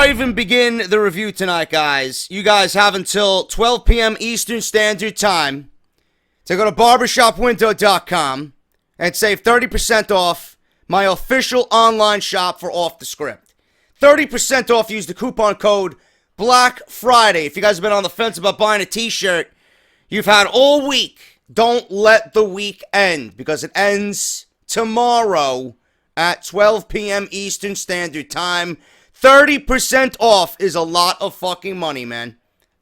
I even begin the review tonight, guys, you guys have until 12 p.m. Eastern Standard Time to go to barbershopwindow.com and save 30% off my official online shop for Off the Script. 30% off, use the coupon code Black Friday. If you guys have been on the fence about buying a t-shirt, you've had all week. Don't let the week end, because it ends tomorrow at 12 p.m. Eastern Standard Time. 30% off is a lot of fucking money, man.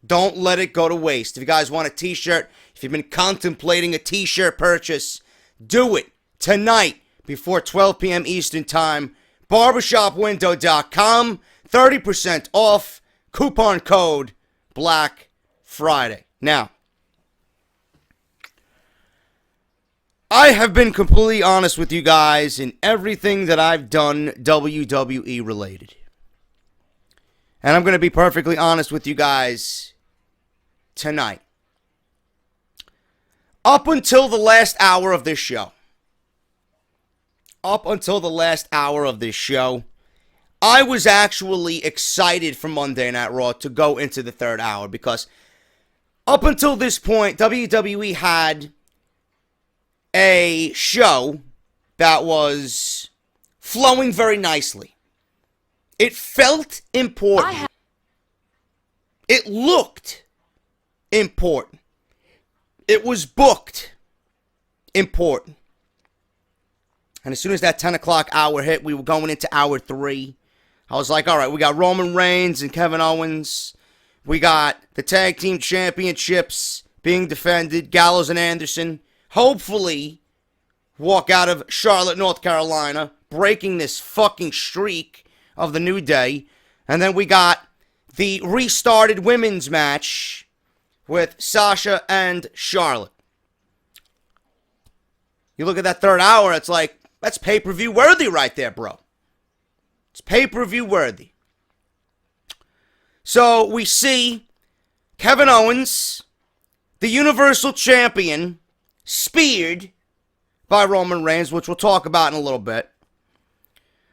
Don't let it go to waste. If you guys want a t-shirt, if you've been contemplating a t-shirt purchase, do it tonight before 12 p.m. Eastern Time. Barbershopwindow.com. 30% off. Coupon code Black Friday. Now, I have been completely honest with you guys in everything that I've done WWE related. And I'm going to be perfectly honest with you guys tonight. Up until the last hour of this show, I was actually excited for Monday Night Raw to go into the third hour, because up until this point, WWE had a show that was flowing very nicely. It felt important. It looked important. It was booked important. And as soon as that 10 o'clock hour hit, we were going into hour 3. I was like, all right, we got Roman Reigns and Kevin Owens. We got the tag team championships being defended. Gallows and Anderson hopefully walk out of Charlotte, North Carolina, breaking this fucking streak of the New Day. And then we got the restarted women's match with Sasha and Charlotte. You look at that third hour, it's like, that's pay-per-view worthy right there, bro. It's pay-per-view worthy. So we see Kevin Owens, the Universal Champion, speared by Roman Reigns, which we'll talk about in a little bit.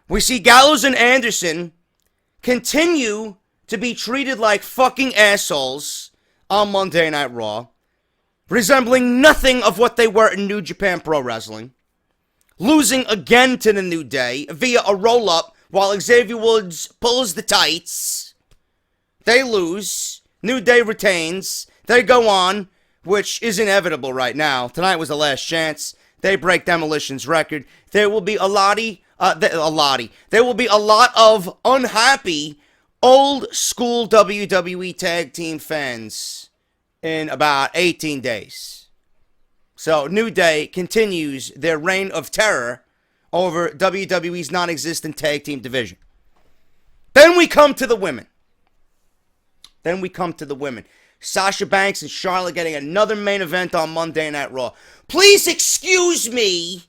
We see Gallows and Anderson continue to be treated like fucking assholes on Monday Night Raw, resembling nothing of what they were in New Japan Pro Wrestling, losing again to the New Day via a roll-up while Xavier Woods pulls the tights. They lose. New Day retains. They go on, which is inevitable right now. Tonight was the last chance. They break Demolition's record. There will be there will be a lot of unhappy old school WWE tag team fans in about 18 days. So New Day continues their reign of terror over WWE's non-existent tag team division. Then we come to the women. Sasha Banks and Charlotte getting another main event on Monday Night Raw. Please excuse me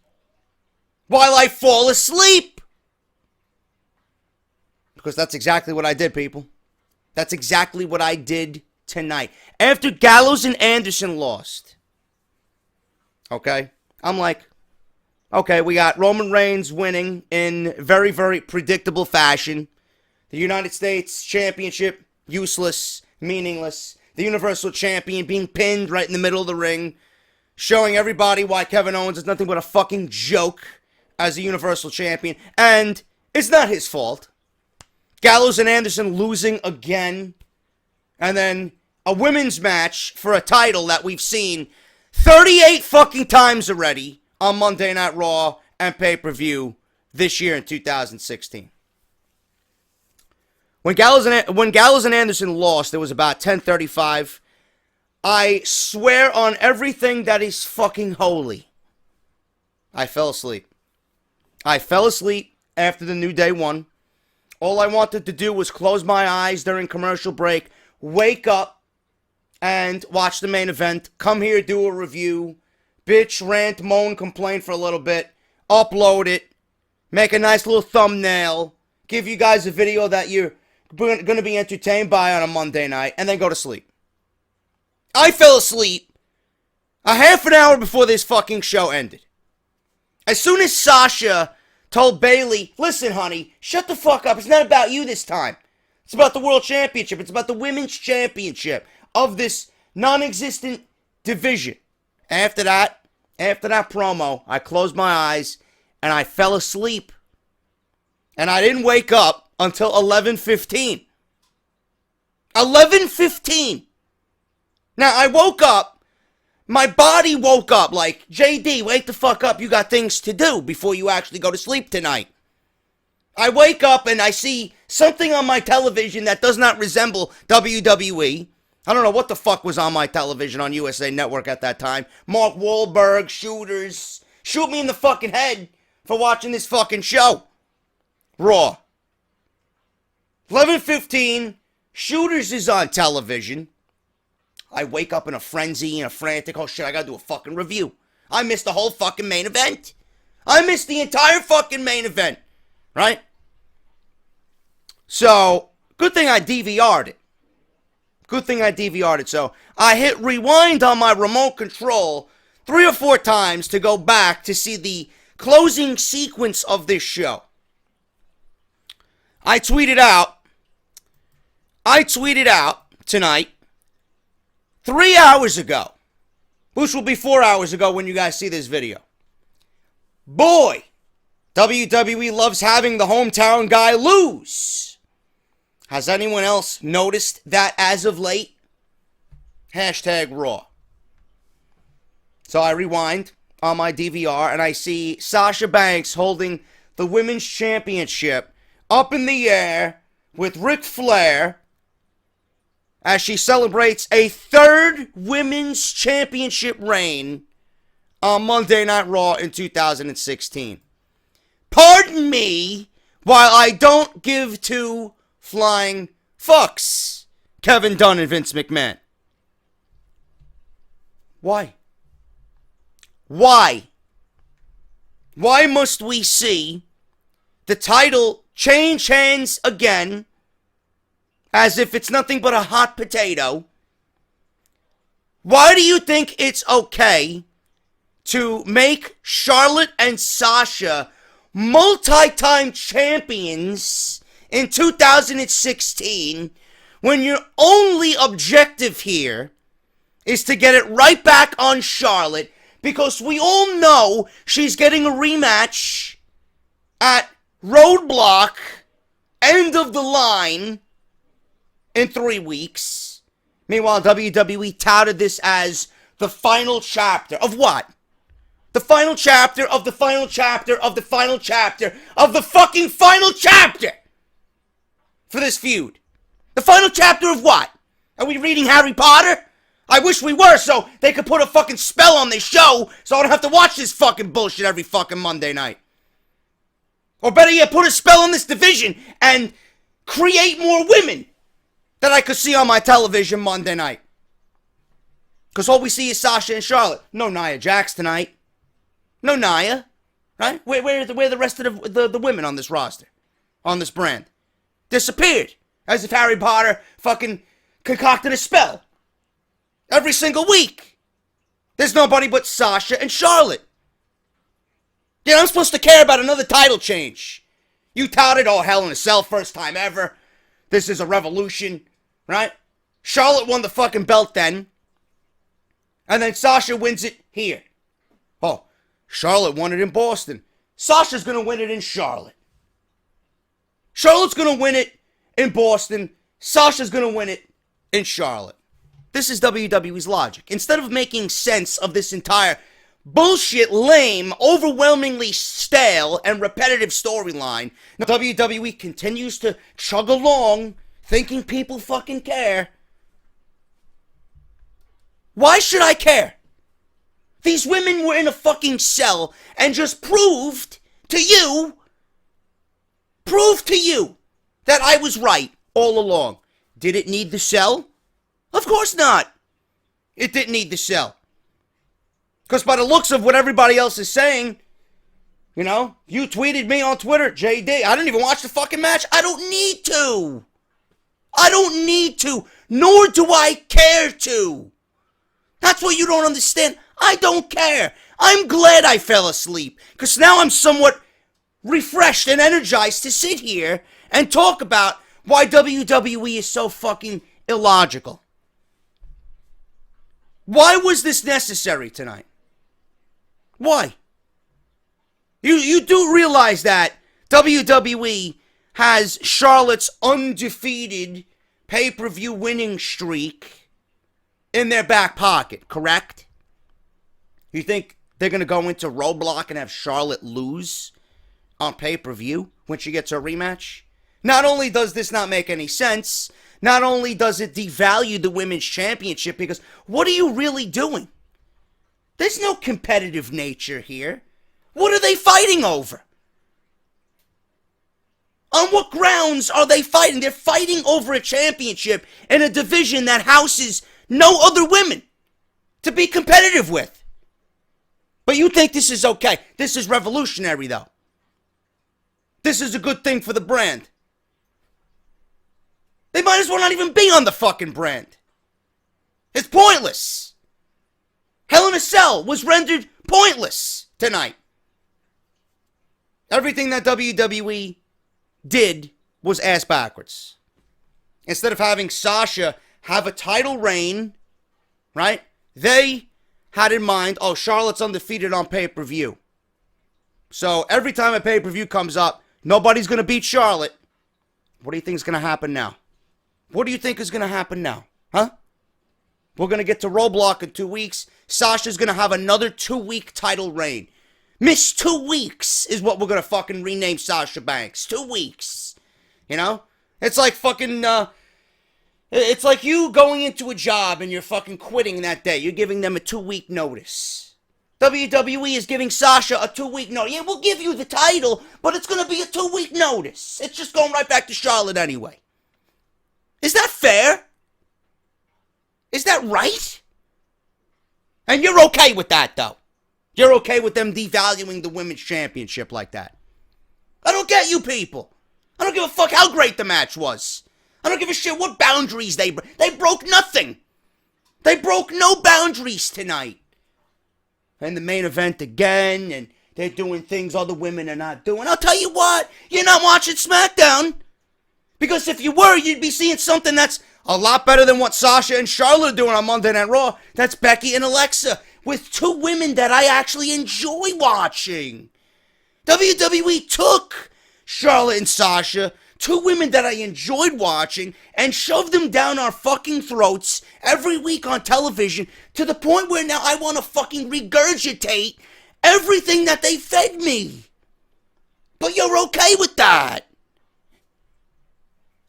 while I fall asleep. Because that's exactly what I did, people. That's exactly what I did tonight. After Gallows and Anderson lost. Okay? I'm like, okay, we got Roman Reigns winning in very, very predictable fashion. The United States Championship, useless, meaningless. The Universal Champion being pinned right in the middle of the ring. Showing everybody why Kevin Owens is nothing but a fucking joke as a Universal Champion. And it's not his fault. Gallows and Anderson losing again. And then a women's match for a title that we've seen 38 fucking times already on Monday Night Raw and pay-per-view this year in 2016. When Gallows and Anderson lost, it was about 10:35. I swear on everything that is fucking holy, I fell asleep. I fell asleep after the New Day won. All I wanted to do was close my eyes during commercial break, wake up, and watch the main event. Come here, do a review, bitch, rant, moan, complain for a little bit, upload it, make a nice little thumbnail, give you guys a video that you're going to be entertained by on a Monday night, and then go to sleep. I fell asleep a half an hour before this fucking show ended. As soon as Sasha told Bayley, listen, honey, shut the fuck up. It's not about you this time. It's about the World Championship. It's about the Women's Championship of this non-existent division. After that promo, I closed my eyes and I fell asleep. And I didn't wake up until 11:15. 11:15. Now, I woke up. My body woke up like, JD, wake the fuck up. You got things to do before you actually go to sleep tonight. I wake up and I see something on my television that does not resemble WWE. I don't know what the fuck was on my television on USA Network at that time. Mark Wahlberg, shooters. Shoot me in the fucking head for watching this fucking show. Raw. 11:15, Shooters is on television. I wake up in a frenzy and a frantic, oh shit, I gotta do a fucking review. I missed the whole fucking main event. I missed the entire fucking main event. Right? So, good thing I DVR'd it. So, I hit rewind on my remote control 3 or 4 times to go back to see the closing sequence of this show. I tweeted out tonight, 3 hours ago, which will be 4 hours ago when you guys see this video. Boy, WWE loves having the hometown guy lose. Has anyone else noticed that as of late? Hashtag Raw. So I rewind on my DVR and I see Sasha Banks holding the Women's Championship up in the air with Ric Flair as she celebrates a 3rd Women's Championship reign on Monday Night Raw in 2016. Pardon me while I don't give 2 flying fucks, Kevin Dunn and Vince McMahon. Why? Why must we see the title change hands again as if it's nothing but a hot potato? Why do you think it's okay to make Charlotte and Sasha multi-time champions in 2016 when your only objective here is to get it right back on Charlotte, because we all know she's getting a rematch at Roadblock, end of the line, in 3 weeks. Meanwhile, WWE touted this as the final chapter of what? The final chapter of the final chapter of the final chapter of the fucking final chapter for this feud. The final chapter of what? Are we reading Harry Potter? I wish we were, so they could put a fucking spell on this show so I don't have to watch this fucking bullshit every fucking Monday night. Or better yet, put a spell on this division and create more women that I could see on my television Monday night. Because all we see is Sasha and Charlotte. No Nia Jax tonight. No Nia. Right? Where are the rest of the women on this roster? On this brand? Disappeared. As if Harry Potter fucking concocted a spell. Every single week. There's nobody but Sasha and Charlotte. Yeah, I'm supposed to care about another title change. You touted, oh, Hell in a Cell, first time ever. This is a revolution, right? Charlotte won the fucking belt then. And then Sasha wins it here. Oh, Charlotte won it in Boston. Sasha's going to win it in Charlotte. Charlotte's going to win it in Boston. Sasha's going to win it in Charlotte. This is WWE's logic. Instead of making sense of this entire bullshit, lame, overwhelmingly stale, and repetitive storyline, WWE continues to chug along, thinking people fucking care. Why should I care? These women were in a fucking cell and just proved to you that I was right all along. Did it need the cell? Of course not. It didn't need the cell. Because by the looks of what everybody else is saying, you know, you tweeted me on Twitter, JD, I didn't even watch the fucking match. I don't need to. I don't need to, nor do I care to. That's what you don't understand. I don't care. I'm glad I fell asleep, because now I'm somewhat refreshed and energized to sit here and talk about why WWE is so fucking illogical. Why was this necessary tonight? Why? You do realize that WWE has Charlotte's undefeated pay-per-view winning streak in their back pocket, correct? You think they're going to go into Roadblock and have Charlotte lose on pay-per-view when she gets her rematch? Not only does this not make any sense, not only does it devalue the women's championship, because what are you really doing? There's no competitive nature here. What are they fighting over? On what grounds are they fighting? They're fighting over a championship in a division that houses no other women to be competitive with. But you think this is okay. This is revolutionary, though. This is a good thing for the brand. They might as well not even be on the fucking brand. It's pointless. Hell in a Cell was rendered pointless tonight. Everything that WWE did was ass backwards. Instead of having Sasha have a title reign, right? They had in mind, oh, Charlotte's undefeated on pay-per-view. So every time a pay-per-view comes up, nobody's going to beat Charlotte. What do you think is going to happen now? What do you think is going to happen now? Huh? We're going to get to Roadblock in 2 weeks. Sasha's going to have another 2-week title reign. Miss 2 weeks is what we're going to fucking rename Sasha Banks. 2 weeks. You know? It's like fucking, it's like you going into a job and you're fucking quitting that day. You're giving them a 2-week notice. WWE is giving Sasha a 2-week notice. Yeah, we'll give you the title, but it's going to be a 2-week notice. It's just going right back to Charlotte anyway. Is that fair? Is that right? And you're okay with that, though. You're okay with them devaluing the women's championship like that. I don't get you people. I don't give a fuck how great the match was. I don't give a shit what boundaries they broke. They broke nothing. They broke no boundaries tonight. And the main event again, and they're doing things other women are not doing. I'll tell you what, you're not watching SmackDown. Because if you were, you'd be seeing something that's a lot better than what Sasha and Charlotte are doing on Monday Night Raw. That's Becky and Alexa, with 2 women that I actually enjoy watching. WWE took Charlotte and Sasha, 2 women that I enjoyed watching, and shoved them down our fucking throats every week on television to the point where now I want to fucking regurgitate everything that they fed me. But you're okay with that.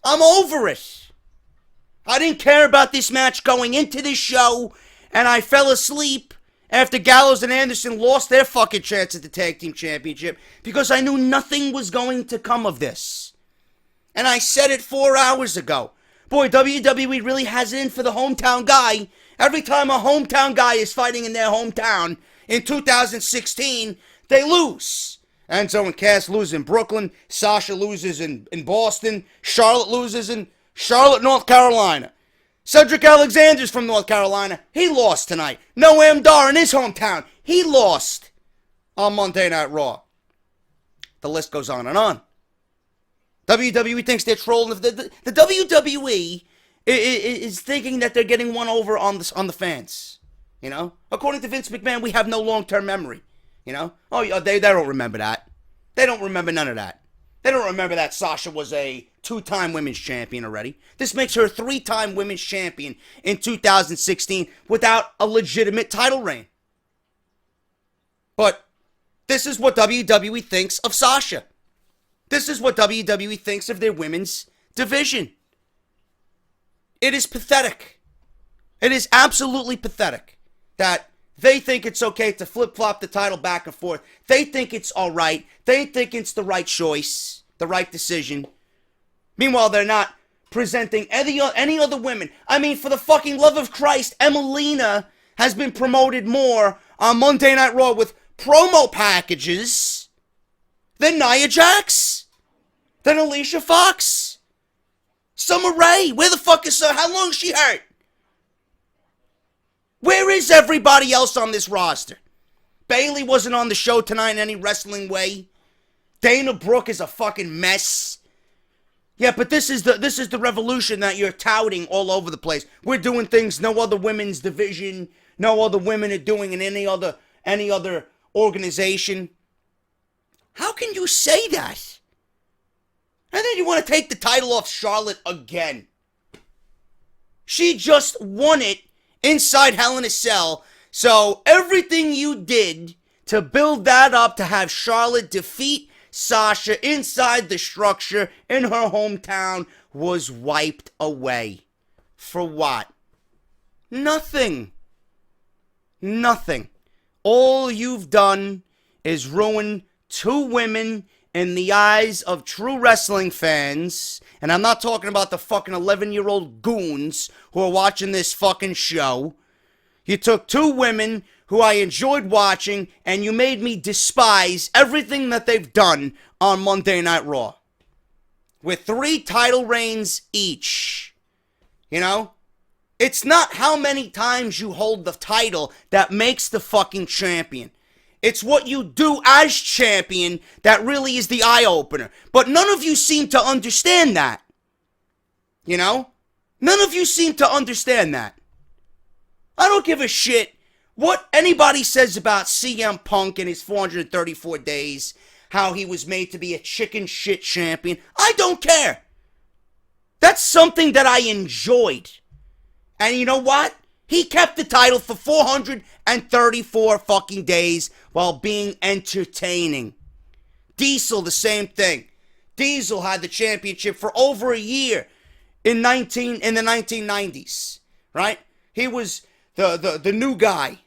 I'm over it. I didn't care about this match going into this show, and I fell asleep after Gallows and Anderson lost their fucking chance at the Tag Team Championship because I knew nothing was going to come of this. And I said it 4 hours ago. Boy, WWE really has it in for the hometown guy. Every time a hometown guy is fighting in their hometown in 2016, they lose. Enzo and Cass lose in Brooklyn. Sasha loses in Boston. Charlotte loses in Charlotte, North Carolina. Cedric Alexander's from North Carolina. He lost tonight. Noam Dar in his hometown. He lost on Monday Night Raw. The list goes on and on. WWE thinks they're trolling. The WWE is thinking that they're getting one over on the fans. You know? According to Vince McMahon, we have no long-term memory. You know? Oh, they don't remember that. They don't remember none of that. They don't remember that Sasha was a 2-time women's champion already. This makes her a 3-time women's champion in 2016 without a legitimate title reign. But this is what WWE thinks of Sasha. This is what WWE thinks of their women's division. It is pathetic. It is absolutely pathetic that they think it's okay to flip-flop the title back and forth. They think it's all right. They think it's the right choice, the right decision. Meanwhile, they're not presenting any other women. I mean, for the fucking love of Christ, Emelina has been promoted more on Monday Night Raw with promo packages than Nia Jax, than Alicia Fox. Summer Rae, where the fuck is her? How long is she hurt? Where is everybody else on this roster? Bayley wasn't on the show tonight in any wrestling way. Dana Brooke is a fucking mess. Yeah, but this is the revolution that you're touting all over the place. We're doing things no other women's division, no other women are doing in any other organization. How can you say that? And then you want to take the title off Charlotte again. She just won it inside Hell in a Cell. So everything you did to build that up to have Charlotte defeat Sasha inside the structure in her hometown was wiped away. For what? Nothing. Nothing. All you've done is ruin two women in the eyes of true wrestling fans. And I'm not talking about the fucking 11-year-old goons who are watching this fucking show. You took two women who I enjoyed watching, and you made me despise everything that they've done on Monday Night Raw. With 3 title reigns each. You know? It's not how many times you hold the title that makes the fucking champion. It's what you do as champion that really is the eye-opener. But none of you seem to understand that. You know? None of you seem to understand that. I don't give a shit what anybody says about CM Punk and his 434 days, how he was made to be a chicken shit champion. I don't care. That's something that I enjoyed. And you know what? He kept the title for 434 fucking days while being entertaining. Diesel, the same thing. Diesel had the championship for over a year in the 1990s, right? He was the new guy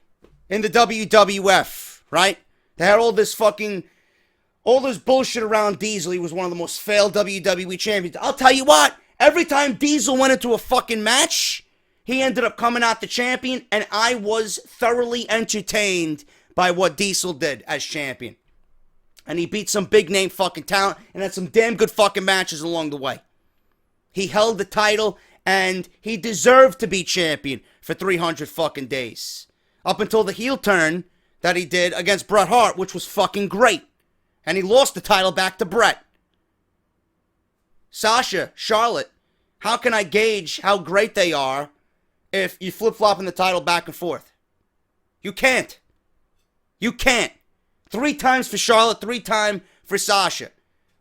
in the WWF, right? They had all this bullshit around Diesel. He was one of the most failed WWE champions. I'll tell you what, every time Diesel went into a fucking match, he ended up coming out the champion, and I was thoroughly entertained by what Diesel did as champion. And he beat some big name fucking talent and had some damn good fucking matches along the way. He held the title, and he deserved to be champion for 300 fucking days. Up until the heel turn that he did against Bret Hart, which was fucking great. And he lost the title back to Bret. Sasha, Charlotte, how can I gauge how great they are if you flip-flopping the title back and forth? You can't. You can't. 3 times for Charlotte, 3 times for Sasha.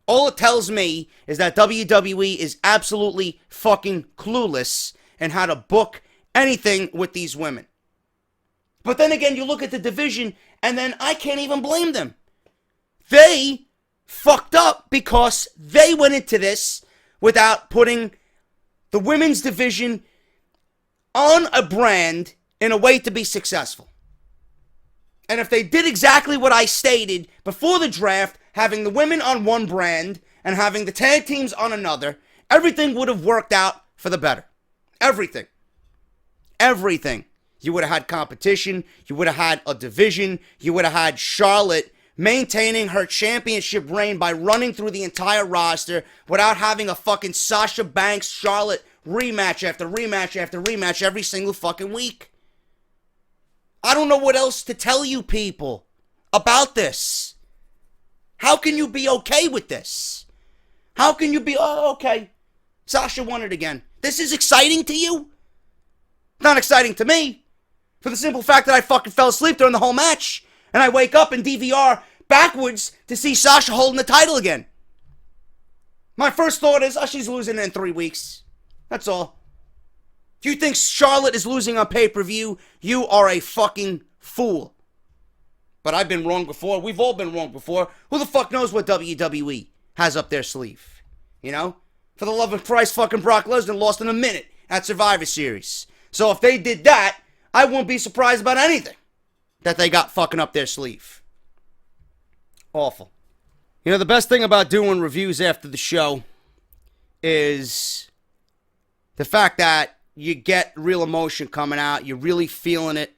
All it tells me is that WWE is absolutely fucking clueless in how to book anything with these women. But then again, you look at the division, and then I can't even blame them. They fucked up because they went into this without putting the women's division on a brand in a way to be successful. And if they did exactly what I stated before the draft, having the women on one brand and having the tag teams on another, everything would have worked out for the better. Everything. Everything. You would have had competition. You would have had a division. You would have had Charlotte maintaining her championship reign by running through the entire roster without having a fucking Sasha Banks Charlotte rematch after rematch after rematch every single fucking week. I don't know what else to tell you people about this. How can you be okay with this? How can you be, oh, okay, Sasha won it again. This is exciting to you? Not exciting to me. For the simple fact that I fucking fell asleep during the whole match. And I wake up and DVR backwards to see Sasha holding the title again. My first thought is, oh, she's losing in 3 weeks. That's all. If you think Charlotte is losing on pay-per-view, you are a fucking fool. But I've been wrong before. We've all been wrong before. Who the fuck knows what WWE has up their sleeve? You know? For the love of Christ, fucking Brock Lesnar lost in a minute at Survivor Series. So if they did that, I wouldn't be surprised about anything that they got fucking up their sleeve. Awful. You know, the best thing about doing reviews after the show is the fact that you get real emotion coming out. You're really feeling it.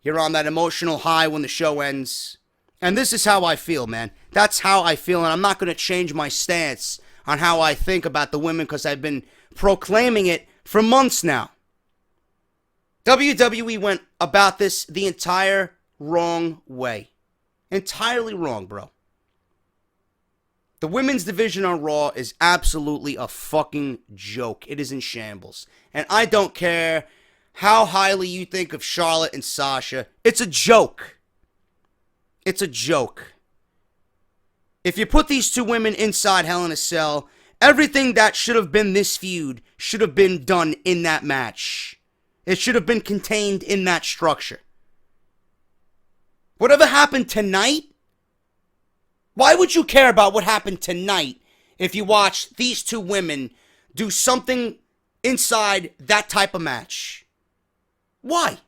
You're on that emotional high when the show ends. And this is how I feel, man. That's how I feel, and I'm not going to change my stance on how I think about the women because I've been proclaiming it for months now. WWE went about this the entire wrong way. Entirely wrong, bro. The women's division on Raw is absolutely a fucking joke. It is in shambles. And I don't care how highly you think of Charlotte and Sasha. It's a joke. It's a joke. If you put these two women inside Hell in a Cell, everything that should have been this feud should have been done in that match. It should have been contained in that structure. Whatever happened tonight, why would you care about what happened tonight if you watch these two women do something inside that type of match? Why?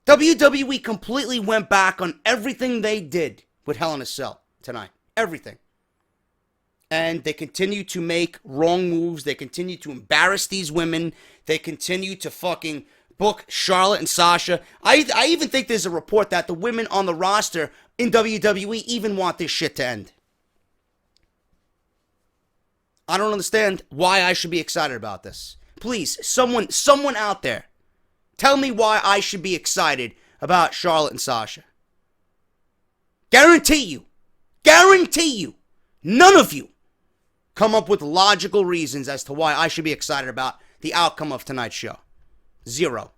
WWE completely went back on everything they did with Hell in a Cell tonight. Everything. And they continue to make wrong moves. They continue to embarrass these women. They continue to fucking book Charlotte and Sasha. I even think there's a report that the women on the roster in WWE even want this shit to end. I don't understand why I should be excited about this. Please, someone out there, tell me why I should be excited about Charlotte and Sasha. Guarantee you, none of you come up with logical reasons as to why I should be excited about the outcome of tonight's show. Zero.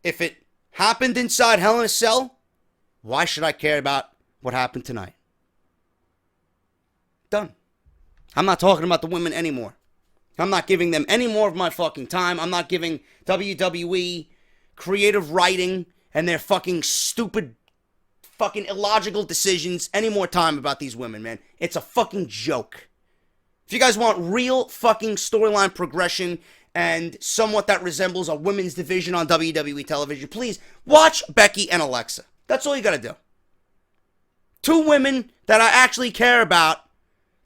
If it happened inside Hell in a Cell, why should I care about what happened tonight? Done. I'm not talking about the women anymore. I'm not giving them any more of my fucking time. I'm not giving WWE creative writing and their fucking stupid, fucking illogical decisions any more time about these women, man. It's a fucking joke. If you guys want real fucking storyline progression and somewhat that resembles a women's division on WWE television, please watch Becky and Alexa. That's all you gotta do. Two women that I actually care about,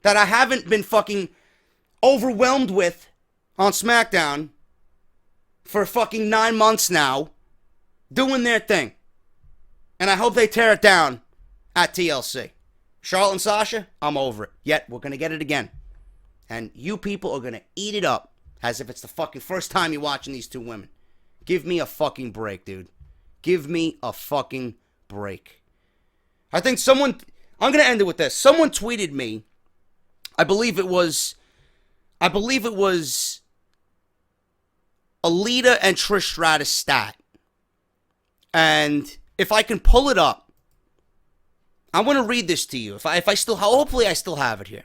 that I haven't been fucking overwhelmed with on SmackDown for fucking 9 months now, doing their thing. And I hope they tear it down at TLC. Charlotte and Sasha, I'm over it. Yet, we're going to get it again. And you people are going to eat it up as if it's the fucking first time you're watching these two women. Give me a fucking break, dude. Give me a fucking break. I think someone, I'm going to end it with this. Someone tweeted me, I believe it was Alita and Trish Stratus stat. And if I can pull it up, I want to read this to you. Hopefully I still have it here.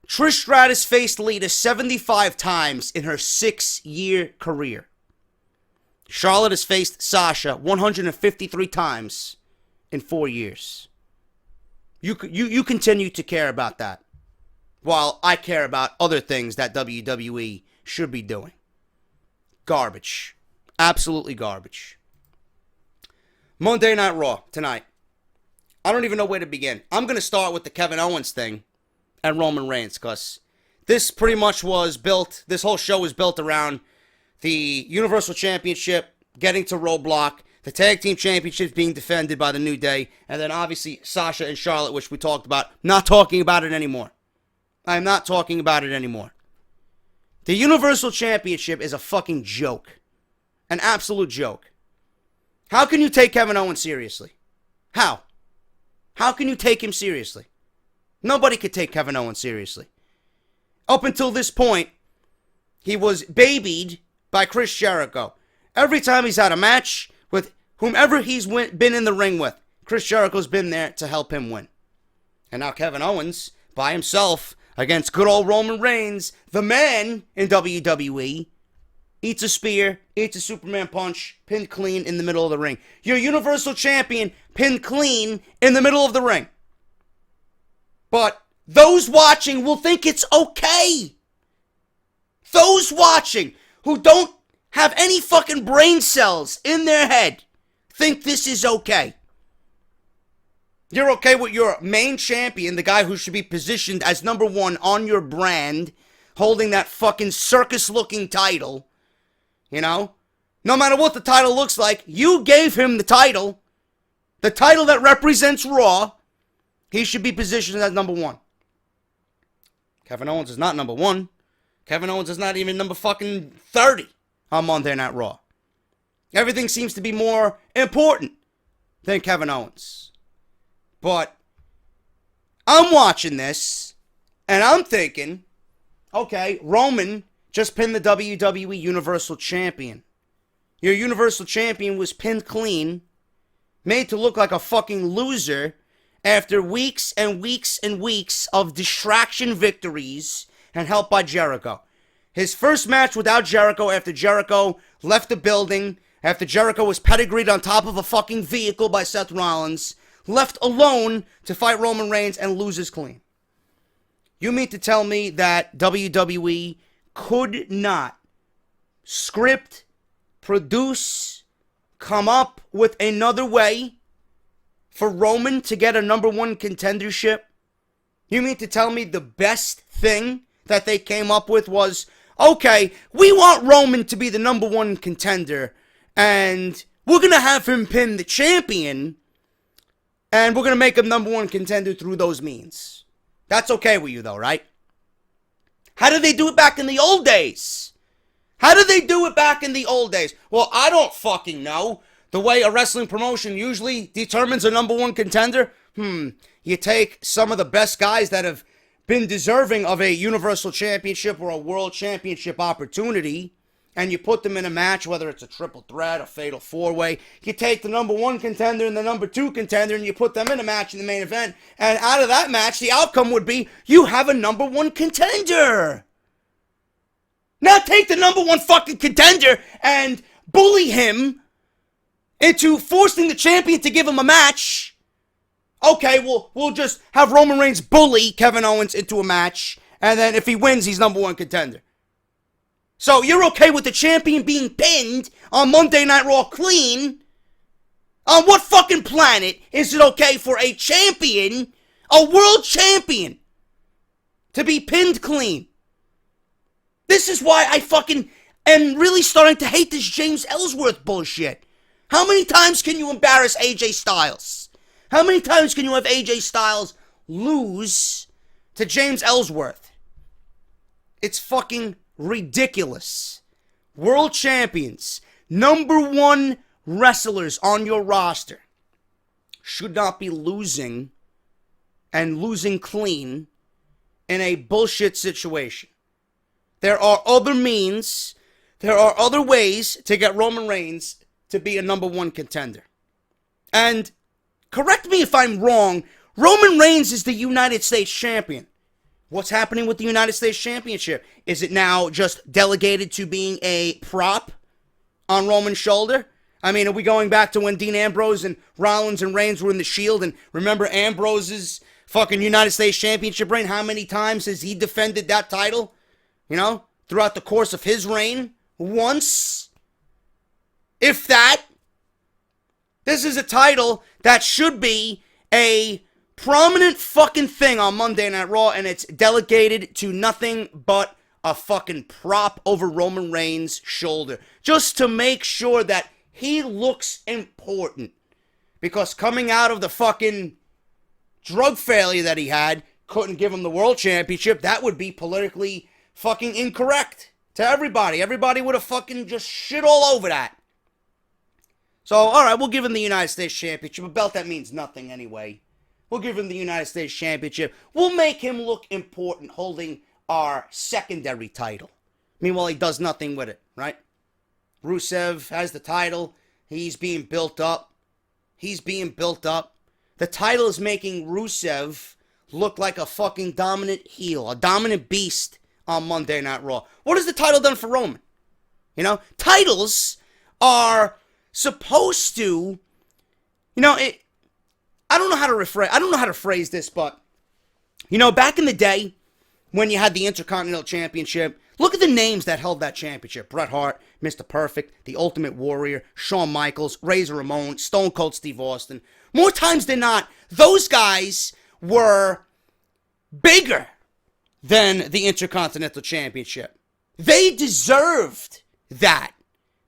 Trish Stratus faced Lita 75 times in her 6-year career. Charlotte has faced Sasha 153 times in 4 years. You continue to care about that, while I care about other things that WWE should be doing. Garbage. Absolutely garbage. Monday Night Raw tonight. I don't even know where to begin. I'm going to start with the Kevin Owens thing and Roman Reigns, because this pretty much was built, this whole show was built around the Universal Championship getting to Roadblock, the Tag Team Championships being defended by the New Day, and then obviously Sasha and Charlotte, which we talked about. Not talking about it anymore. I am not talking about it anymore. The Universal Championship is a fucking joke. An absolute joke. How can you take Kevin Owens seriously? How? How can you take him seriously? Nobody could take Kevin Owens seriously. Up until this point, he was babied by Chris Jericho. Every time he's had a match with whomever he's been in the ring with, Chris Jericho's been there to help him win. And now Kevin Owens, by himself, against good old Roman Reigns, the man in WWE, eats a spear, eats a Superman punch, pinned clean in the middle of the ring. Your Universal Champion pinned clean in the middle of the ring. But those watching will think it's okay. Those watching who don't have any fucking brain cells in their head think this is okay. You're okay with your main champion, the guy who should be positioned as number one on your brand, holding that fucking circus-looking title. You know? No matter what the title looks like, you gave him the title. The title that represents Raw. He should be positioned as number one. Kevin Owens is not number one. Kevin Owens is not even number fucking 30 on Monday Night Raw. Everything seems to be more important than Kevin Owens. But I'm watching this, and I'm thinking, okay, Roman just pinned the WWE Universal Champion. Your Universal Champion was pinned clean, made to look like a fucking loser after weeks and weeks and weeks of distraction victories and help by Jericho. His first match without Jericho after Jericho left the building, after Jericho was pedigreed on top of a fucking vehicle by Seth Rollins, left alone to fight Roman Reigns and loses clean. You mean to tell me that WWE could not script, produce, come up with another way for Roman to get a number one contendership? You mean to tell me the best thing that they came up with was, okay, we want Roman to be the number one contender, and we're going to have him pin the champion, and we're going to make him number one contender through those means. That's okay with you, though, right? How did they do it back in the old days? How did they do it back in the old days? Well, I don't fucking know. The way a wrestling promotion usually determines a number one contender? You take some of the best guys that have been deserving of a Universal Championship or a World Championship opportunity, and you put them in a match, whether it's a triple threat, a fatal four-way. You take the number one contender and the number two contender, and you put them in a match in the main event, and out of that match, the outcome would be you have a number one contender. Now take the number one fucking contender and bully him into forcing the champion to give him a match. Okay, we'll just have Roman Reigns bully Kevin Owens into a match, and then if he wins, he's number one contender. So you're okay with the champion being pinned on Monday Night Raw clean? On what fucking planet is it okay for a champion, a world champion, to be pinned clean? This is why I fucking am really starting to hate this James Ellsworth bullshit. How many times can you embarrass AJ Styles? How many times can you have AJ Styles lose to James Ellsworth? It's fucking ridiculous. World champions, number one wrestlers on your roster should not be losing and losing clean in a bullshit situation. There are other means, there are other ways to get Roman Reigns to be a number one contender. And correct me if I'm wrong, Roman Reigns is the United States champion. What's happening with the United States Championship? Is it now just delegated to being a prop on Roman's shoulder? I mean, are we going back to when Dean Ambrose and Rollins and Reigns were in the Shield? And remember Ambrose's fucking United States Championship reign? How many times has he defended that title? You know, throughout the course of his reign? Once? If that. This is a title that should be a prominent fucking thing on Monday Night Raw, and it's delegated to nothing but a fucking prop over Roman Reigns' shoulder. Just to make sure that he looks important. Because coming out of the fucking drug failure that he had, couldn't give him the World Championship, that would be politically fucking incorrect to everybody. Everybody would have fucking just shit all over that. So, alright, we'll give him the United States Championship. A belt that means nothing anyway. We'll give him the United States Championship. We'll make him look important holding our secondary title. Meanwhile, he does nothing with it, right? Rusev has the title. He's being built up. He's being built up. The title is making Rusev look like a fucking dominant heel, a dominant beast on Monday Night Raw. What has the title done for Roman? You know, titles are supposed to, you know, I don't know how to phrase this, but, you know, back in the day when you had the Intercontinental Championship, look at the names that held that championship. Bret Hart, Mr. Perfect, The Ultimate Warrior, Shawn Michaels, Razor Ramon, Stone Cold Steve Austin. More times than not, those guys were bigger than the Intercontinental Championship. They deserved that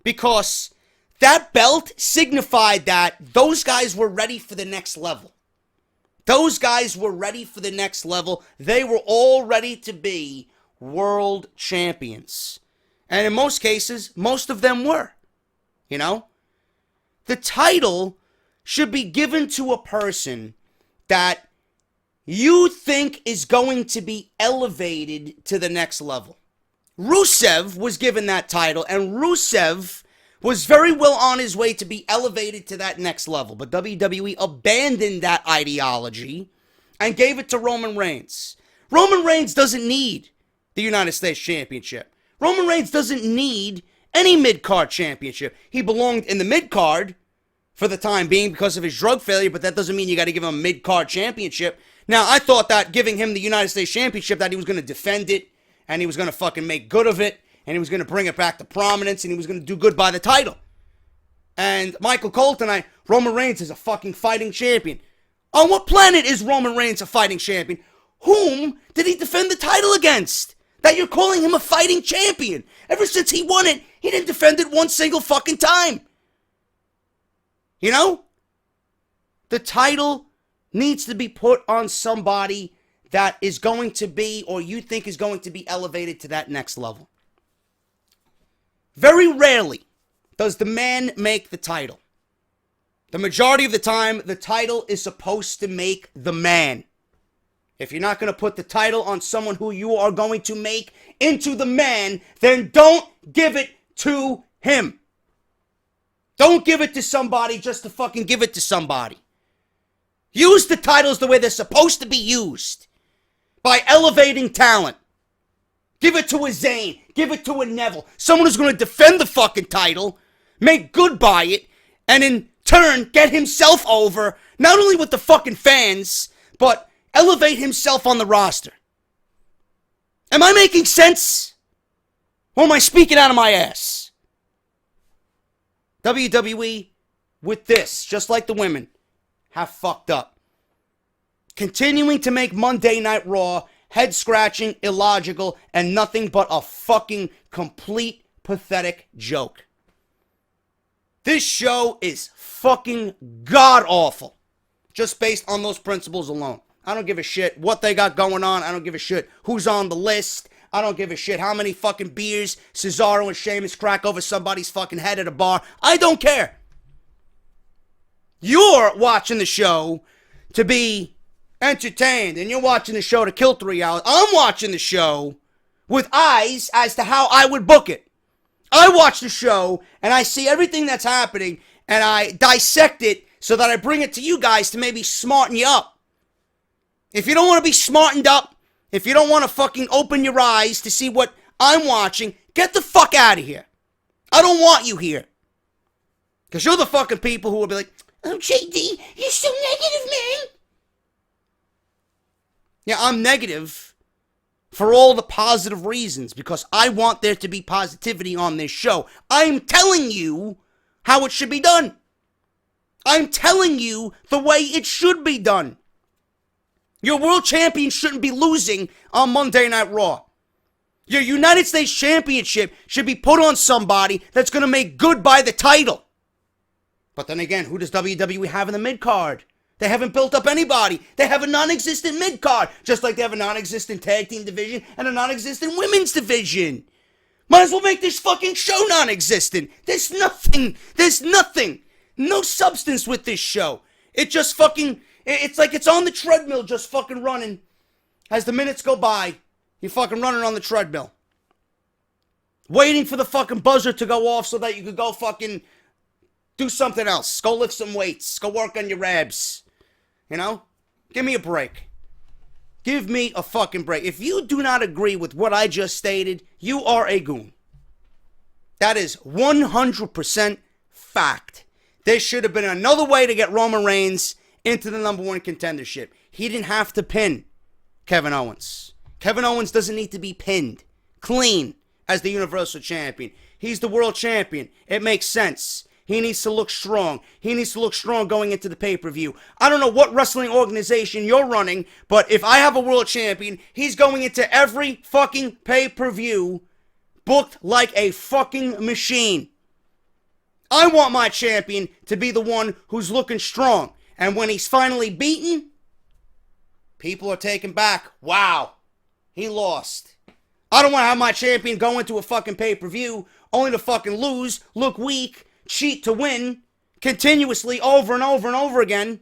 because that belt signified that those guys were ready for the next level. Those guys were ready for the next level. They were all ready to be world champions. And in most cases, most of them were. You know? The title should be given to a person that you think is going to be elevated to the next level. Rusev was given that title, and Rusev was very well on his way to be elevated to that next level. But WWE abandoned that ideology and gave it to Roman Reigns. Roman Reigns doesn't need the United States Championship. Roman Reigns doesn't need any mid-card championship. He belonged in the mid-card for the time being because of his drug failure, but that doesn't mean you got to give him a mid-card championship. Now, I thought that giving him the United States Championship, that he was going to defend it, and he was going to fucking make good of it, and he was going to bring it back to prominence, and he was going to do good by the title. And Michael Cole tonight, Roman Reigns is a fucking fighting champion. On what planet is Roman Reigns a fighting champion? Whom did he defend the title against? That you're calling him a fighting champion. Ever since he won it, he didn't defend it one single fucking time. You know? The title needs to be put on somebody that is going to be, or you think is going to be elevated to that next level. Very rarely does the man make the title. The majority of the time, the title is supposed to make the man. If you're not going to put the title on someone who you are going to make into the man, then don't give it to him. Don't give it to somebody just to fucking give it to somebody. Use the titles the way they're supposed to be used. By elevating talent. Give it to a Zayn. Give it to a Neville. Someone who's going to defend the fucking title, make good by it, and in turn get himself over, not only with the fucking fans, but elevate himself on the roster. Am I making sense? Or am I speaking out of my ass? WWE, with this, just like the women, have fucked up. Continuing to make Monday Night Raw head-scratching, illogical, and nothing but a fucking complete pathetic joke. This show is fucking god-awful. Just based on those principles alone. I don't give a shit what they got going on. I don't give a shit who's on the list. I don't give a shit how many fucking beers Cesaro and Sheamus crack over somebody's fucking head at a bar. I don't care. You're watching the show to be entertained, and you're watching the show to kill 3 hours. I'm watching the show with eyes as to how I would book it. I watch the show, and I see everything that's happening, and I dissect it so that I bring it to you guys to maybe smarten you up. If you don't want to be smartened up, if you don't want to fucking open your eyes to see what I'm watching, get the fuck out of here. I don't want you here. Because you're the fucking people who will be like, oh, JD, you're so negative, man. Yeah, I'm negative for all the positive reasons because I want there to be positivity on this show. I'm telling you how it should be done. I'm telling you the way it should be done. Your world champion shouldn't be losing on Monday Night Raw. Your United States Championship should be put on somebody that's going to make good by the title. But then again, who does WWE have in the mid-card? They haven't built up anybody. They have a non-existent mid-card, just like they have a non-existent tag team division and a non-existent women's division. Might as well make this fucking show non-existent. There's nothing. No substance with this show. It just fucking, it's like it's on the treadmill just fucking running. As the minutes go by, you're fucking running on the treadmill. Waiting for the fucking buzzer to go off so that you could go fucking do something else. Go lift some weights. Go work on your abs. You know? Give me a break. Give me a fucking break. If you do not agree with what I just stated, you are a goon. That is 100% fact. There should have been another way to get Roman Reigns into the number one contendership. He didn't have to pin Kevin Owens. Kevin Owens doesn't need to be pinned clean as the Universal Champion. He's the world champion. It makes sense. He needs to look strong. He needs to look strong going into the pay-per-view. I don't know what wrestling organization you're running, but if I have a world champion, he's going into every fucking pay-per-view booked like a fucking machine. I want my champion to be the one who's looking strong. And when he's finally beaten, people are taken back. Wow, he lost. I don't want to have my champion go into a fucking pay-per-view only to fucking lose, look weak, cheat to win continuously over and over and over again,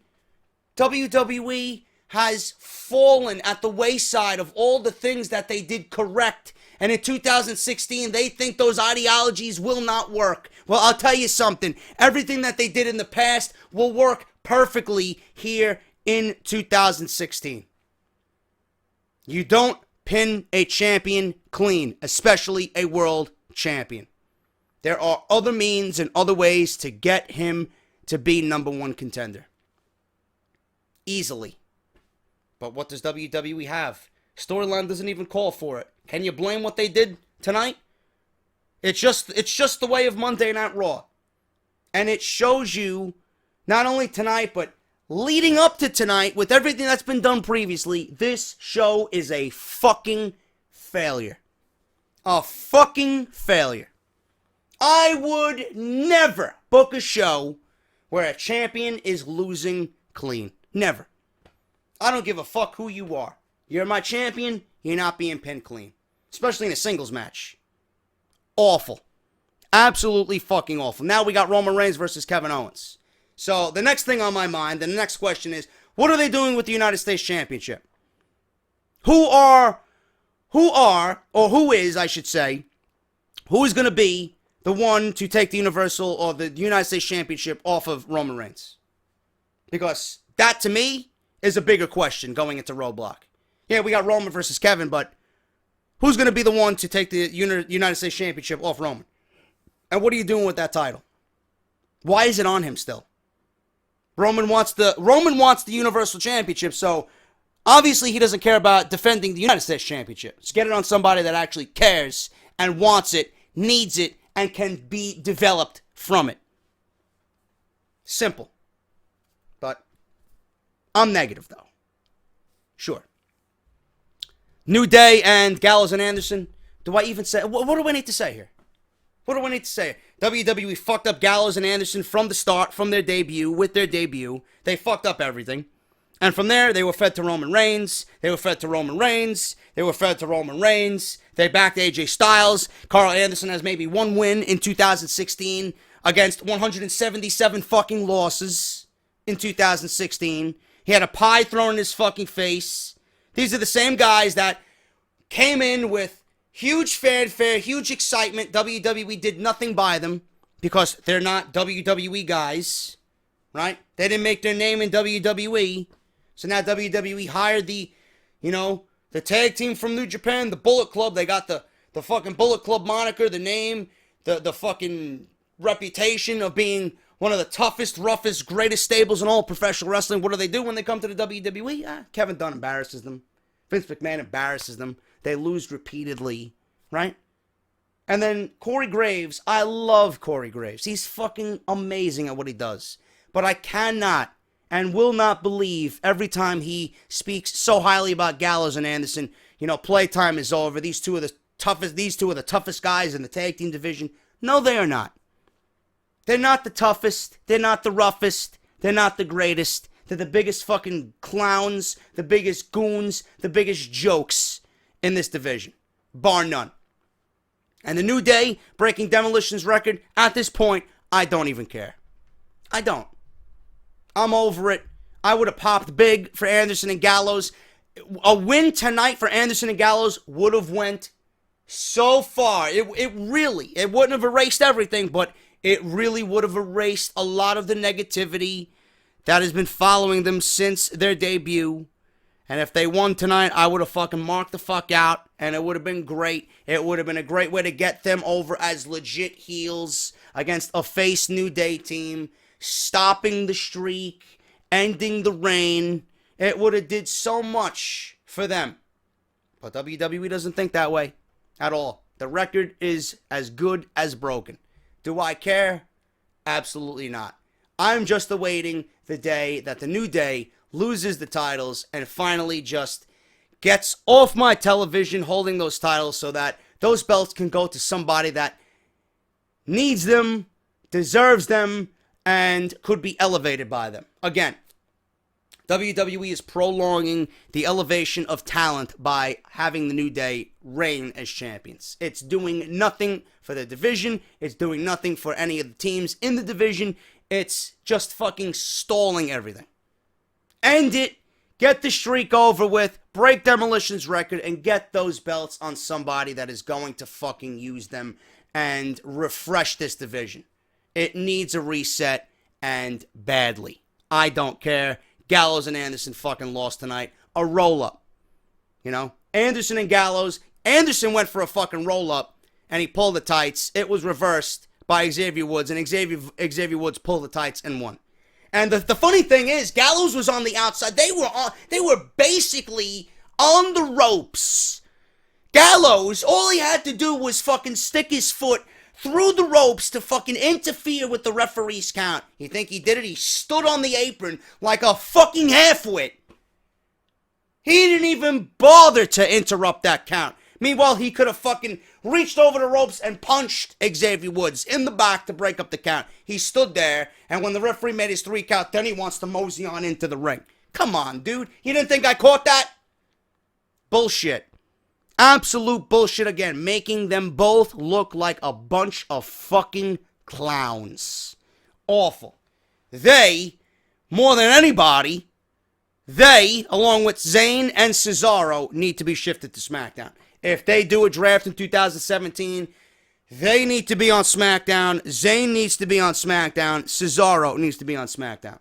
WWE has fallen at the wayside of all the things that they did correct. And in 2016, they think those ideologies will not work. Well, I'll tell you something. Everything that they did in the past will work perfectly here in 2016. You don't pin a champion clean, especially a world champion. There are other means and other ways to get him to be number one contender. Easily. But what does WWE have? Storyline doesn't even call for it. Can you blame what they did tonight? It's just the way of Monday Night Raw. And it shows you, not only tonight, but leading up to tonight, with everything that's been done previously, this show is a fucking failure. A fucking failure. I would never book a show where a champion is losing clean. Never. I don't give a fuck who you are. You're my champion, you're not being pinned clean. Especially in a singles match. Awful. Absolutely fucking awful. Now we got Roman Reigns versus Kevin Owens. So the next thing on my mind, the next question is, what are they doing with the United States Championship? Who is, I should say, who is going to be the one to take the Universal or the United States Championship off of Roman Reigns? Because that, to me, is a bigger question going into Roadblock. Yeah, we got Roman versus Kevin, but who's going to be the one to take the United States Championship off Roman? And what are you doing with that title? Why is it on him still? Roman wants the Universal Championship, so obviously he doesn't care about defending the United States Championship. Let's get it on somebody that actually cares and wants it, needs it, and can be developed from it. Simple. But I'm negative, though. Sure. New Day and Gallows and Anderson. Do I even say... What do I need to say here? What do I need to say? WWE fucked up Gallows and Anderson from the start, from their debut, with their debut. They fucked up everything. And from there, they were fed to Roman Reigns. They were fed to Roman Reigns. They were fed to Roman Reigns. They backed AJ Styles. Carl Anderson has maybe one win in 2016 against 177 fucking losses in 2016. He had a pie thrown in his fucking face. These are the same guys that came in with huge fanfare, huge excitement. WWE did nothing by them because they're not WWE guys, right? They didn't make their name in WWE. So now WWE hired the tag team from New Japan, the Bullet Club. They got the fucking Bullet Club moniker, the name, the fucking reputation of being one of the toughest, roughest, greatest stables in all professional wrestling. What do they do when they come to the WWE? Kevin Dunn embarrasses them. Vince McMahon embarrasses them. They lose repeatedly, right? And then Corey Graves. I love Corey Graves. He's fucking amazing at what he does. But I cannot and will not believe every time he speaks so highly about Gallows and Anderson. Playtime is over. These two are the toughest guys in the tag team division. No, they are not. They're not the toughest. They're not the roughest. They're not the greatest. They're the biggest fucking clowns, the biggest goons, the biggest jokes in this division. Bar none. And the New Day breaking Demolition's record, at this point, I don't even care. I don't. I'm over it. I would have popped big for Anderson and Gallows. A win tonight for Anderson and Gallows would have went so far. It wouldn't have erased everything, but it really would have erased a lot of the negativity that has been following them since their debut. And if they won tonight, I would have fucking marked the fuck out, and it would have been great. It would have been a great way to get them over as legit heels against a face New Day team, stopping the streak, ending the reign. It would have did so much for them. But WWE doesn't think that way at all. The record is as good as broken. Do I care? Absolutely not. I'm just awaiting the day that the New Day loses the titles and finally just gets off my television holding those titles so that those belts can go to somebody that needs them, deserves them, and could be elevated by them. Again, WWE is prolonging the elevation of talent by having the New Day reign as champions. It's doing nothing for the division. It's doing nothing for any of the teams in the division. It's just fucking stalling everything. End it. Get the streak over with. Break Demolition's record and get those belts on somebody that is going to fucking use them and refresh this division. It needs a reset, and badly. I don't care. Gallows and Anderson fucking lost tonight. A roll-up. You know? Anderson and Gallows. Anderson went for a fucking roll-up, and he pulled the tights. It was reversed by Xavier Woods, and Xavier Woods pulled the tights and won. And the funny thing is, Gallows was on the outside. They were basically on the ropes. Gallows, all he had to do was fucking stick his foot through the ropes to fucking interfere with the referee's count. You think he did it? He stood on the apron like a fucking halfwit. He didn't even bother to interrupt that count. Meanwhile, he could have fucking reached over the ropes and punched Xavier Woods in the back to break up the count. He stood there, and when the referee made his 3 count, then he wants to mosey on into the ring. Come on, dude. You didn't think I caught that? Bullshit. Absolute bullshit again, making them both look like a bunch of fucking clowns. Awful. They, more than anybody, they, along with Zayn and Cesaro, need to be shifted to SmackDown. If they do a draft in 2017, they need to be on SmackDown. Zayn needs to be on SmackDown. Cesaro needs to be on SmackDown.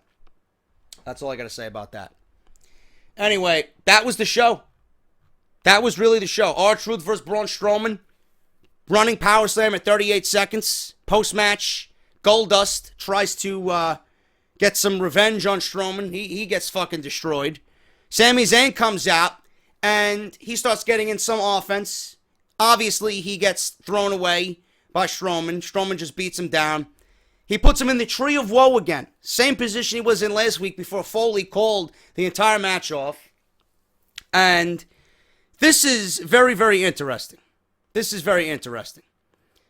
That's all I got to say about that. Anyway, that was the show. That was really the show. R-Truth versus Braun Strowman. Running power slam at 38 seconds. Post-match, Goldust tries to get some revenge on Strowman. He gets fucking destroyed. Sami Zayn comes out, and he starts getting in some offense. Obviously, he gets thrown away by Strowman. Strowman just beats him down. He puts him in the Tree of Woe again. Same position he was in last week before Foley called the entire match off. And this is very, very interesting. This is very interesting.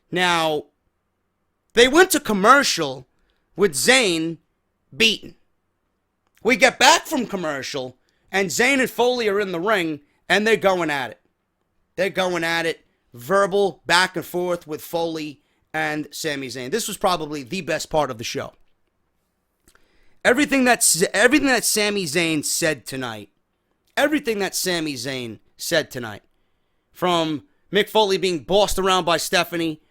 Now, they went to commercial with Zayn beaten. We get back from commercial, and Zayn and Foley are in the ring, and they're going at it. They're going at it. Verbal back and forth with Foley and Sami Zayn. This was probably the best part of the show. Everything that Sami Zayn said tonight, from Mick Foley being bossed around by Stephanie.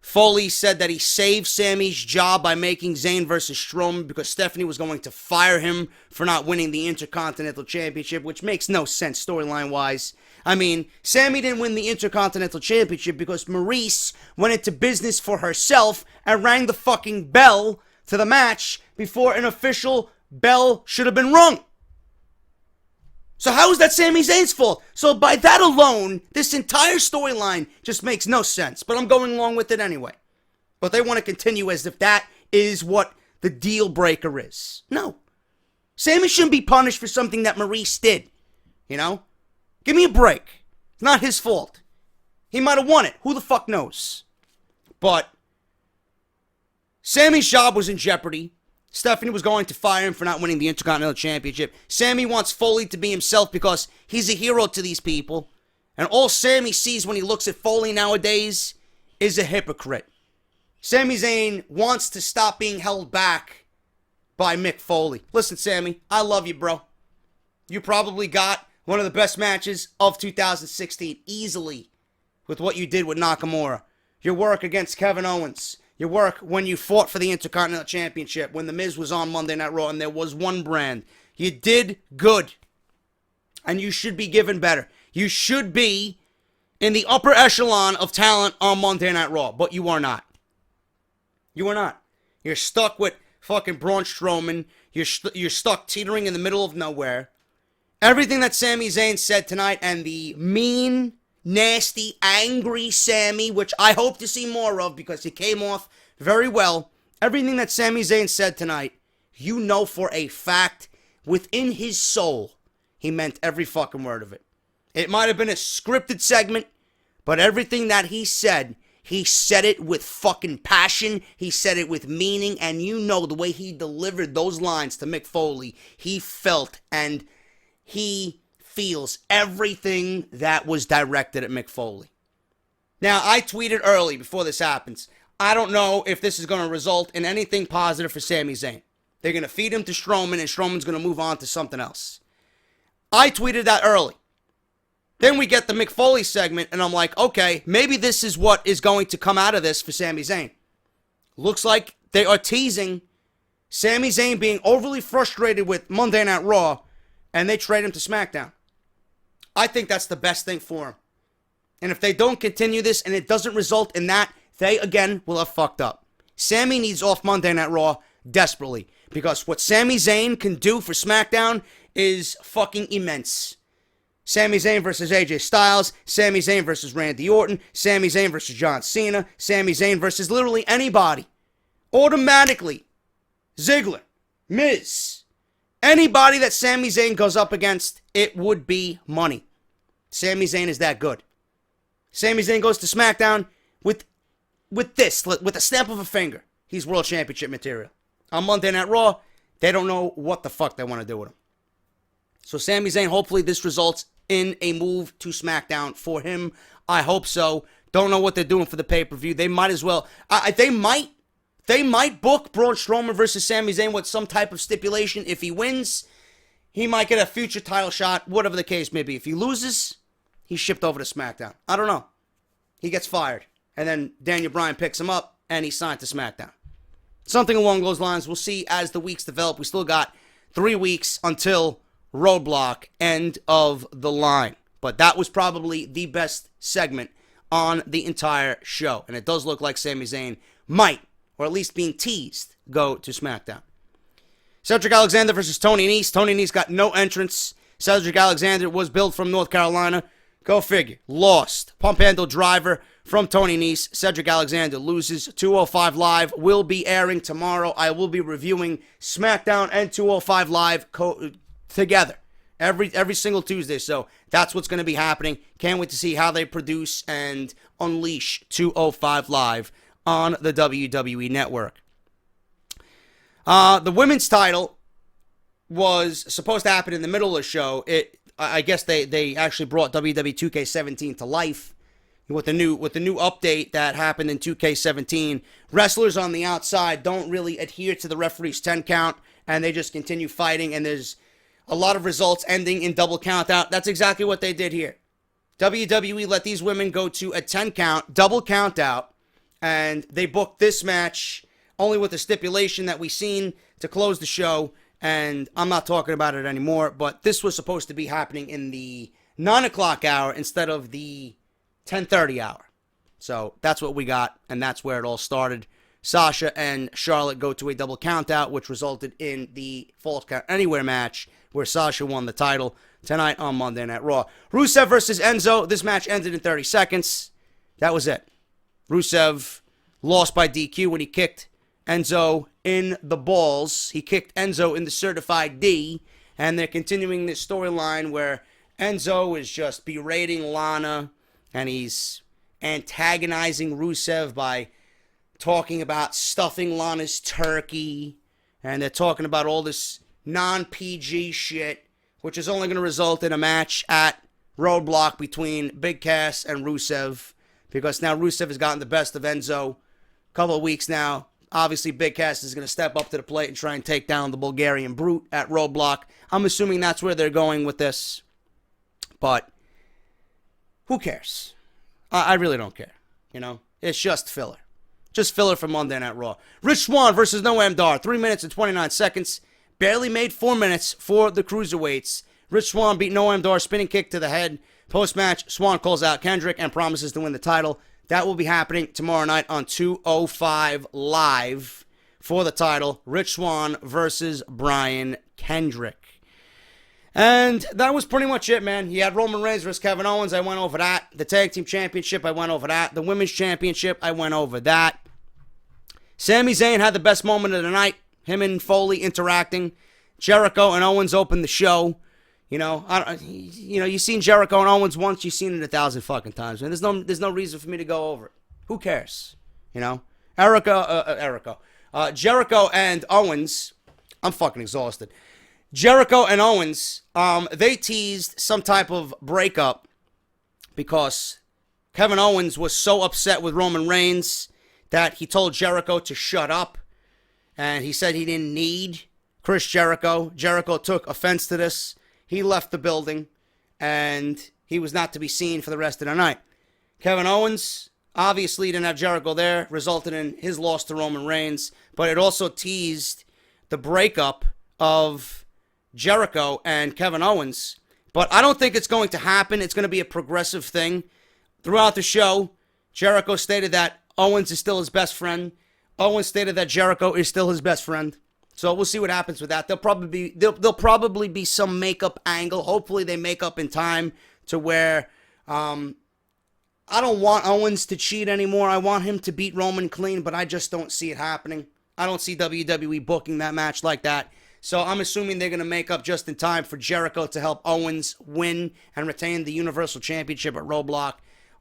Foley said that he saved Sami's job by making Zayn versus Strowman because Stephanie was going to fire him for not winning the Intercontinental Championship, which makes no sense storyline-wise. I mean, Sami didn't win the Intercontinental Championship because Maurice went into business for herself and rang the fucking bell to the match before an official bell should have been rung. So how is that Sami Zayn's fault? So by that alone, this entire storyline just makes no sense. But I'm going along with it anyway. But they want to continue as if that is what the deal breaker is. No. Sami shouldn't be punished for something that Maurice did. You know? Give me a break. It's not his fault. He might have won it. Who the fuck knows? But Sami's job was in jeopardy. Stephanie was going to fire him for not winning the Intercontinental Championship. Sami wants Foley to be himself because he's a hero to these people. And all Sami sees when he looks at Foley nowadays is a hypocrite. Sami Zayn wants to stop being held back by Mick Foley. Listen, Sami, I love you, bro. You probably got one of the best matches of 2016 easily with what you did with Nakamura. Your work against Kevin Owens. Your work when you fought for the Intercontinental Championship, when The Miz was on Monday Night Raw and there was one brand. You did good. And you should be given better. You should be in the upper echelon of talent on Monday Night Raw, but you are not. You are not. You're stuck with fucking Braun Strowman. You're stuck teetering in the middle of nowhere. Everything that Sami Zayn said tonight and the mean, nasty, angry Sami, which I hope to see more of because he came off very well. Everything that Sami Zayn said tonight, you know for a fact, within his soul, he meant every fucking word of it. It might have been a scripted segment, but everything that he said He said it with fucking passion. He said it with meaning. And you know the way he delivered those lines to Mick Foley, he felt and he feels everything that was directed at Mick Foley. Now, I tweeted early before this happens, I don't know if this is going to result in anything positive for Sami Zayn. They're going to feed him to Strowman, and Strowman's going to move on to something else. I tweeted that early. Then we get the Mick Foley segment, and I'm like, okay, maybe this is what is going to come out of this for Sami Zayn. Looks like they are teasing Sami Zayn being overly frustrated with Monday Night Raw, and they trade him to SmackDown. I think that's the best thing for him. And if they don't continue this and it doesn't result in that, they, again, will have fucked up. Sami needs off Monday Night Raw desperately. Because what Sami Zayn can do for SmackDown is fucking immense. Sami Zayn versus AJ Styles, Sami Zayn versus Randy Orton, Sami Zayn versus John Cena, Sami Zayn versus literally anybody. Automatically. Ziggler, Miz, anybody that Sami Zayn goes up against, it would be money. Sami Zayn is that good. Sami Zayn goes to SmackDown with a snap of a finger. He's World Championship material. On Monday Night Raw, they don't know what the fuck they want to do with him. So Sami Zayn, hopefully this results in a move to SmackDown for him. I hope so. Don't know what they're doing for the pay-per-view. They might as well. They might book Braun Strowman versus Sami Zayn with some type of stipulation. If he wins, he might get a future title shot, whatever the case may be. If he loses, he's shipped over to SmackDown. I don't know. He gets fired. And then Daniel Bryan picks him up, and he's signed to SmackDown. Something along those lines. We'll see as the weeks develop. We still got 3 weeks until Roadblock, end of the line. But that was probably the best segment on the entire show. And it does look like Sami Zayn might, or at least being teased, go to SmackDown. Cedric Alexander versus Tony Nese. Tony Nese got no entrance. Cedric Alexander was billed from North Carolina. Go figure. Lost. Pump handle driver from Tony Nese. Cedric Alexander loses. 205 Live will be airing tomorrow. I will be reviewing SmackDown and 205 Live together every single Tuesday. So that's what's going to be happening. Can't wait to see how they produce and unleash 205 Live on the WWE Network. The women's title was supposed to happen in the middle of the show. I guess they actually brought WWE 2K17 to life with the new update that happened in 2K17. Wrestlers on the outside don't really adhere to the referee's 10 count, and they just continue fighting, and there's a lot of results ending in double count out. That's exactly what they did here. WWE let these women go to a 10 count, double count out, and they booked this match only with the stipulation that we seen to close the show. And I'm not talking about it anymore, but this was supposed to be happening in the 9 o'clock hour instead of the 10:30 hour. So that's what we got, and that's where it all started. Sasha and Charlotte go to a double countout, which resulted in the Falls Count Anywhere match, where Sasha won the title tonight on Monday Night Raw. Rusev versus Enzo. This match ended in 30 seconds. That was it. Rusev lost by DQ when he kicked Enzo in the balls. He kicked Enzo in the certified D, and they're continuing this storyline where Enzo is just berating Lana, and he's antagonizing Rusev by talking about stuffing Lana's turkey, and they're talking about all this non-PG shit, which is only going to result in a match at Roadblock between Big Cass and Rusev, because now Rusev has gotten the best of Enzo a couple of weeks now. Obviously, Big Cass is going to step up to the plate and try and take down the Bulgarian Brute at Roadblock. I'm assuming that's where they're going with this. But who cares? I really don't care. You know, it's just filler. Just filler for Monday Night Raw. Rich Swann versus Noam Dar. 3 minutes and 29 seconds. Barely made 4 minutes for the Cruiserweights. Rich Swann beat Noam Dar, spinning kick to the head. Post-match, Swann calls out Kendrick and promises to win the title. That will be happening tomorrow night on 205 Live for the title. Rich Swann versus Brian Kendrick. And that was pretty much it, man. You had Roman Reigns versus Kevin Owens. I went over that. The Tag Team Championship, I went over that. The Women's Championship, I went over that. Sami Zayn had the best moment of the night. Him and Foley interacting. Jericho and Owens opened the show. You know, you've seen Jericho and Owens once, you've seen it 1,000 fucking times, man. There's no reason for me to go over it. Who cares? You know? Jericho and Owens, I'm fucking exhausted. Jericho and Owens, they teased some type of breakup because Kevin Owens was so upset with Roman Reigns that he told Jericho to shut up. And he said he didn't need Chris Jericho. Jericho took offense to this. He left the building, and he was not to be seen for the rest of the night. Kevin Owens obviously didn't have Jericho there, resulted in his loss to Roman Reigns, but it also teased the breakup of Jericho and Kevin Owens. But I don't think it's going to happen. It's going to be a progressive thing. Throughout the show, Jericho stated that Owens is still his best friend. Owens stated that Jericho is still his best friend. So we'll see what happens with that. There'll probably be some makeup angle. Hopefully they make up in time to where I don't want Owens to cheat anymore. I want him to beat Roman clean, but I just don't see it happening. I don't see WWE booking that match like that. So I'm assuming they're going to make up just in time for Jericho to help Owens win and retain the Universal Championship at Roadblock.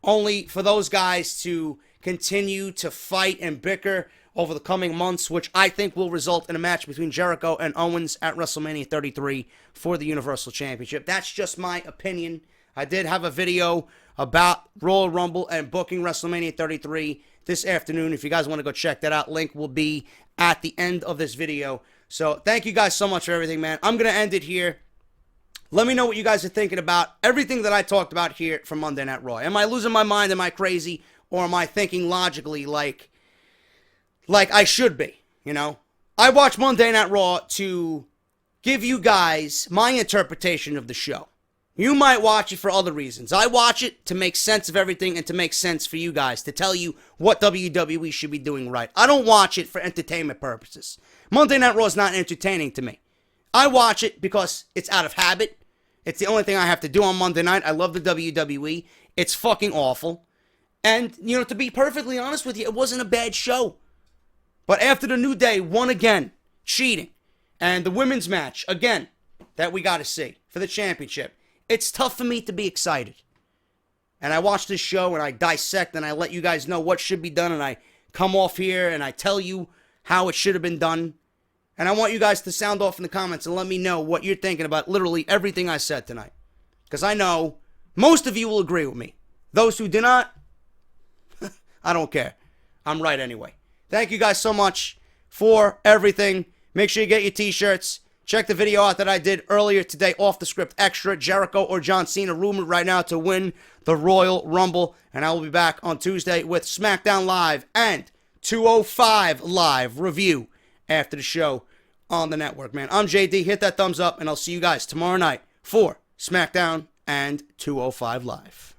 Only for those guys to continue to fight and bicker over the coming months, which I think will result in a match between Jericho and Owens at WrestleMania 33 for the Universal Championship. That's just my opinion. I did have a video about Royal Rumble and booking WrestleMania 33 this afternoon. If you guys want to go check that out, link will be at the end of this video. So thank you guys so much for everything, man. I'm going to end it here. Let me know what you guys are thinking about everything that I talked about here from Monday Night Raw. Am I losing my mind? Am I crazy? Or am I thinking logically like I should be, you know? I watch Monday Night Raw to give you guys my interpretation of the show. You might watch it for other reasons. I watch it to make sense of everything and to make sense for you guys, to tell you what WWE should be doing right. I don't watch it for entertainment purposes. Monday Night Raw is not entertaining to me. I watch it because it's out of habit. It's the only thing I have to do on Monday night. I love the WWE. It's fucking awful. And, you know, to be perfectly honest with you, it wasn't a bad show. But after the New Day won again, cheating, and the women's match, again, that we got to see for the championship, it's tough for me to be excited. And I watch this show and I dissect and I let you guys know what should be done, and I come off here and I tell you how it should have been done. And I want you guys to sound off in the comments and let me know what you're thinking about literally everything I said tonight. Because I know most of you will agree with me. Those who do not, I don't care. I'm right anyway. Thank you guys so much for everything. Make sure you get your t-shirts. Check the video out that I did earlier today, Off the Script Extra. Jericho or John Cena rumored right now to win the Royal Rumble. And I will be back on Tuesday with SmackDown Live and 205 Live review after the show on the network, man. I'm JD. Hit that thumbs up, and I'll see you guys tomorrow night for SmackDown and 205 Live.